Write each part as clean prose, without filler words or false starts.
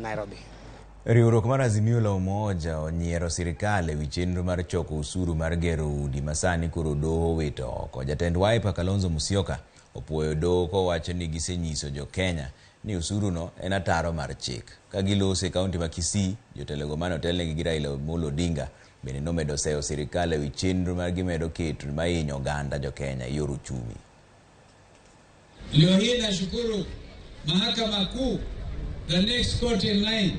Nairobi. Riwruok mar Azimio la Umoja onyiero sirkal ewi chenro mar choko osuru mar gero udi masani koro doho wito oko. Jatend Wiper Kalonzo Musyoka opuoyo doho kowacho ni gisenyiso jo Kenya ni osuru no en ataro mar chik. Ka gilose kaunti ma Kisii, jotelego mane otelnegi gi Raila Amolo Odinga bende nomedo seyo sirkal ewi chenro mar gimedo keto mahinyo oganda jo Kenya yor uchumi. Leo hii nashukuru Mahakama Kuu, the next court in line,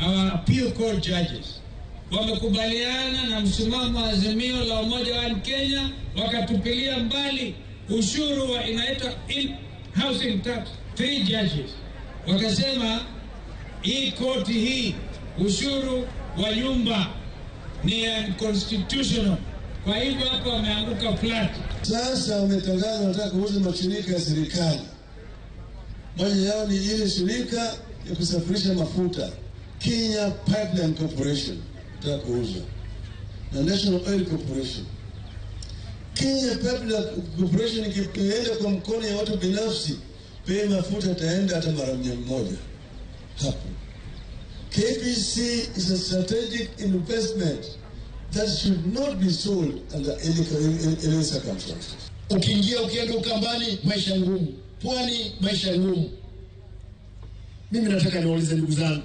our appeal court judges wamekubaliana na msimamo wa Azimio la Umoja wa Kenya, wakatupilia mbali ushuru wa inaitwa housing tax. 3 judges wakasema hii koti hii ushuru wa nyumba ni unconstitutional. Kwa hivyo hapa wameanguka flat. Sasa wametangaza wanataka kuuza mashirika ya serikali. Moja yao ni ile shirika ya kusafirisha mafuta, Kenya Pipeline Corporation, nataka kuuza, na National Oil Corporation. Kenya Pipeline Corporation ikienda kwa mkono ya watu binafsi, bei mafuta itaenda hata mara 100 hapo. KBC is a strategic investment that should not be sold under any circumstances. Ukienda Ukambani, maisha ngumu. Pwani, maisha ngumu. Mimi nataka niulize ndugu zangu,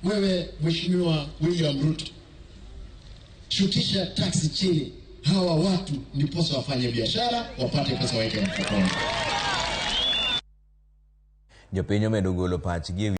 wewe Mheshimiwa William Ruto, shukisha taksi chini, hawa watu ndiposa wafanye biashara, wapate pesa waweke mfukoni. Jopinyo medo golo pachgi